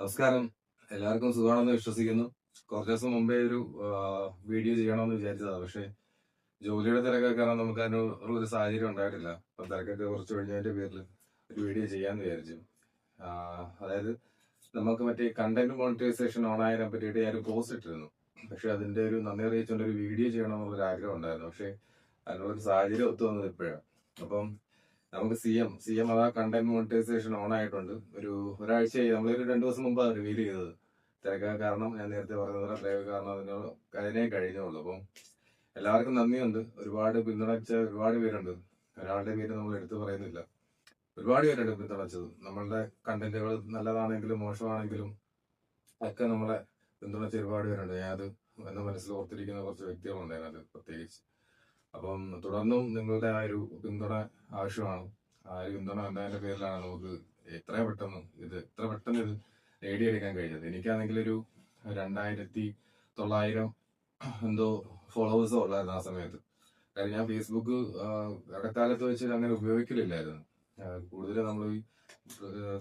നമസ്കാരം. എല്ലാവർക്കും സുഖമാണെന്ന് വിശ്വസിക്കുന്നു. കുറച്ച് ദിവസം മുമ്പേ ഒരു വീഡിയോ ചെയ്യണമെന്ന് വിചാരിച്ചതാണ്. പക്ഷേ ജോലിയുടെ തിരക്കൊക്കെ കാരണം നമുക്ക് അതിനുള്ളൊരു സാഹചര്യം ഉണ്ടായിട്ടില്ല. അപ്പം തിരക്കൊക്കെ കുറച്ച് കഴിഞ്ഞതിന്റെ പേരിൽ ഒരു വീഡിയോ ചെയ്യാമെന്ന് വിചാരിച്ചു. അതായത് നമുക്ക് മറ്റേ കണ്ടന്റ് മോണിറ്റൈസേഷൻ ഓൺ ആയതിനെ പറ്റിയിട്ട് ഞാനൊരു പോസ്റ്റ് ഇട്ടിരുന്നു. പക്ഷെ അതിന്റെ ഒരു നന്ദി അറിയിച്ചുകൊണ്ട് ഒരു വീഡിയോ ചെയ്യണമെന്നുള്ളൊരു ആഗ്രഹം ഉണ്ടായിരുന്നു. പക്ഷേ അതിനുള്ളൊരു സാഹചര്യം ഒത്തു വന്നത് ഇപ്പോഴാണ്. അപ്പം നമുക്ക് സി എം അതാ കണ്ടന്റ് മോണിറ്റൈസേഷൻ ഓൺ ആയിട്ടുണ്ട്. ഒരാഴ്ചയായി, നമ്മളൊരു 2 ദിവസം മുമ്പാണ് റിവീൽ ചെയ്തത്. തിരക്കൊക്കെ കാരണം ഞാൻ നേരത്തെ പറഞ്ഞ പോലെ തിരക്ക് കാരണം അതിനെ കഴിഞ്ഞുള്ളൂ. അപ്പം എല്ലാവർക്കും നന്ദിയുണ്ട്. ഒരുപാട് പിന്തുണച്ച ഒരുപാട് പേരുണ്ട്. ഒരാളുടെ പേര് നമ്മൾ എടുത്തു പറയുന്നില്ല. ഒരുപാട് പേരുണ്ട് പിന്തുണച്ചത്. നമ്മളുടെ കണ്ടന്റുകൾ നല്ലതാണെങ്കിലും മോശമാണെങ്കിലും ഒക്കെ നമ്മളെ പിന്തുണച്ച ഒരുപാട് പേരുണ്ട്. ഞാനത് എന്റെ മനസ്സിൽ ഓർത്തിരിക്കുന്ന കുറച്ച് വ്യക്തികളുണ്ട് അതിനകത്ത് പ്രത്യേകിച്ച്. അപ്പം തുടർന്നും നിങ്ങളുടെ ആ ഒരു പിന്തുണ ആവശ്യമാണ്. ആ ഒരു പിന്തുണ എന്നതിന്റെ പേരിലാണ് നമുക്ക് എത്ര പെട്ടെന്ന് ഇത് നേടിയെടുക്കാൻ കഴിഞ്ഞത്. എനിക്കാണെങ്കിൽ ഒരു 2,900 എന്തോ ഫോളോവേഴ്സോ ഉള്ളായിരുന്നു ആ സമയത്ത്. കാര്യം ഞാൻ ഫേസ്ബുക്ക് ഇടക്കാലത്ത് വെച്ച് അങ്ങനെ ഉപയോഗിക്കലില്ലായിരുന്നു. കൂടുതലും നമ്മൾ ഈ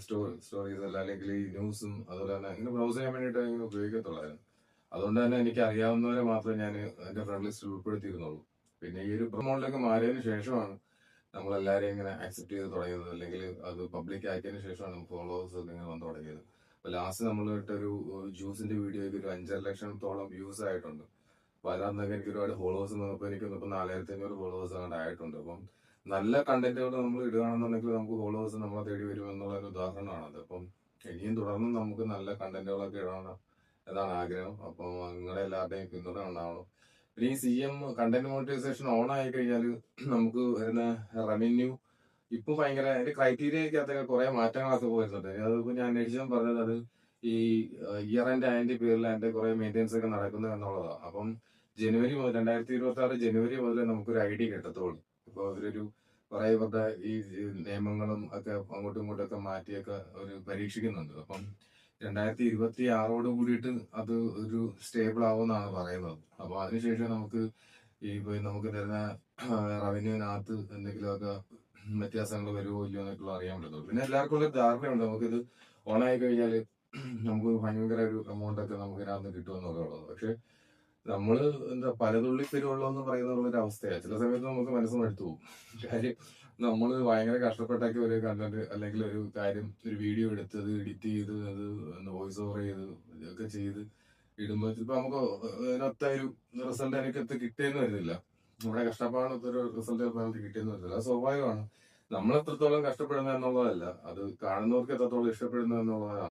സ്റ്റോറീസ് അല്ലെങ്കിൽ ഈ ന്യൂസും അതുപോലെ തന്നെ ഇങ്ങനെ ബ്രൗസ് ചെയ്യാൻ വേണ്ടിയിട്ട് ഇങ്ങനെ ഉപയോഗിക്കത്തുള്ളായിരുന്നു. അതുകൊണ്ട് തന്നെ എനിക്ക് അറിയാവുന്നവരെ മാത്രമേ ഞാൻ എന്റെ ഫ്രണ്ട് ലിസ്റ്റിൽ ഉൾപ്പെടുത്തിയിരുന്നുള്ളൂ. പിന്നെ ഈ ഒരു മോഡിലേക്ക് മാറിയതിനു ശേഷമാണ് നമ്മളെല്ലാരെയും ഇങ്ങനെ അക്സെപ്റ്റ് ചെയ്ത് തുടങ്ങിയത്, അല്ലെങ്കിൽ അത് പബ്ലിക് ആക്കിയതിനു ശേഷമാണ് ഫോളോവേഴ്സ് ഒക്കെ ഇങ്ങനെ വന്നു തുടങ്ങിയത്. അപ്പൊ ലാസ്റ്റ് നമ്മൾ ഇട്ടൊരു ജ്യൂസിന്റെ വീഡിയോയ്ക്ക് ഒരു 5,00,000-ഓളം വ്യൂസ് ആയിട്ടുണ്ട്. അപ്പൊ അതിനകത്തൊക്കെ എനിക്ക് ഒരുപാട് ഫോളോവേഴ്സ് വന്നപ്പോൾ എനിക്ക് 4,500 ഫോളോവേഴ്സ് അങ്ങോട്ട് ആയിട്ടുണ്ട്. അപ്പം നല്ല കണ്ടന്റുകൾ നമ്മൾ ഇടുകയാണെന്നുണ്ടെങ്കിൽ നമുക്ക് ഫോളോവേഴ്സ് നമ്മളെ തേടി വരും എന്നുള്ള ഒരു ഉദാഹരണമാണത്. അപ്പം ഇനിയും തുടർന്നും നമുക്ക് നല്ല കണ്ടന്റുകളൊക്കെ ഇടണം എന്നാണ് ആഗ്രഹം. അപ്പം നിങ്ങളുടെ എല്ലാവരുടെയും പിന്തുണ ഉണ്ടാവണം. പിന്നെ ഈ കണ്ടന്റ് മോണിറ്റൈസേഷൻ ഓൺ ആയി കഴിഞ്ഞാൽ നമുക്ക് വരുന്ന റവന്യൂ ഇപ്പൊ ഭയങ്കര അതിന്റെ ക്രൈറ്റീരിയക്കകത്തൊക്കെ കുറെ മാറ്റങ്ങളൊക്കെ വരുന്നുണ്ട്. അതിപ്പോ ഞാൻ അന്വേഷിച്ചപ്പോൾ പറഞ്ഞത് അത് ഈ ഇയർ എൻഡ് അതിന്റെ പേരിൽ അതിന്റെ കുറെ മെയിൻ്റെനൻസ് ഒക്കെ നടക്കുന്നു എന്നുള്ളതാണ്. അപ്പം 2026 ജനുവരി മുതൽ നമുക്കൊരു ഐഡിയ കിട്ടത്തുള്ളൂ. ഇപ്പൊ അവരൊരു കുറെ ഇവരുടെ ഈ നിയമങ്ങളും ഒക്കെ അങ്ങോട്ടും ഇങ്ങോട്ടും ഒക്കെ മാറ്റിയൊക്കെ ഒരു പരീക്ഷിക്കുന്നുണ്ട്. അപ്പം 2026 കൂടിയിട്ട് അത് ഒരു സ്റ്റേബിൾ ആവുമെന്നാണ് പറയുന്നത്. അപ്പൊ അതിനുശേഷം നമുക്ക് തരുന്ന റവന്യൂവിനകത്ത് എന്തെങ്കിലുമൊക്കെ വ്യത്യാസങ്ങൾ വരുമോ ഇല്ലയോ എന്നൊക്കെ അറിയാൻ പറ്റത്തുള്ളൂ. പിന്നെ എല്ലാവർക്കും ഉള്ള ധാരണയുണ്ട് നമുക്കിത് ഓൺ ആയി കഴിഞ്ഞാൽ നമുക്ക് ഭയങ്കര ഒരു എമൗണ്ട് ഒക്കെ നമുക്ക് ഇതിനകത്ത് കിട്ടുമെന്നൊക്കെ ഉള്ളത്. പക്ഷെ നമ്മള് പലതുള്ളി പെരുവെള്ളം എന്ന് പറയുന്ന ഒരു അവസ്ഥയാണ്. ചില സമയത്ത് നമുക്ക് മനസ്സ് മടുത്തു പോകും. കാര്യം നമ്മള് ഭയങ്കര കഷ്ടപ്പെട്ടൊക്കെ ഒരു കണ്ടന്റ് അല്ലെങ്കിൽ ഒരു കാര്യം ഒരു വീഡിയോ എടുത്തത് എഡിറ്റ് ചെയ്ത് അത് വോയിസ് ഓവർ ചെയ്ത് ഇതൊക്കെ ചെയ്ത് ഇടുമ്പോ ചിലപ്പോ നമുക്ക് അതിനൊത്ത ഒരു റിസൾട്ട് എനിക്കത്ത് കിട്ടിയെന്ന് വരുന്നില്ല. നമ്മുടെ കഷ്ടപ്പാടൊത്തൊരു റിസൾട്ട് നമുക്ക് കിട്ടിയെന്ന് വരുന്നില്ല. അത് സ്വാഭാവികമാണ്. നമ്മൾ എത്രത്തോളം കഷ്ടപ്പെടുന്നത് എന്നുള്ളതല്ല, അത് കാണുന്നവർക്ക് എത്രത്തോളം ഇഷ്ടപ്പെടുന്നു എന്നുള്ളതാണ്.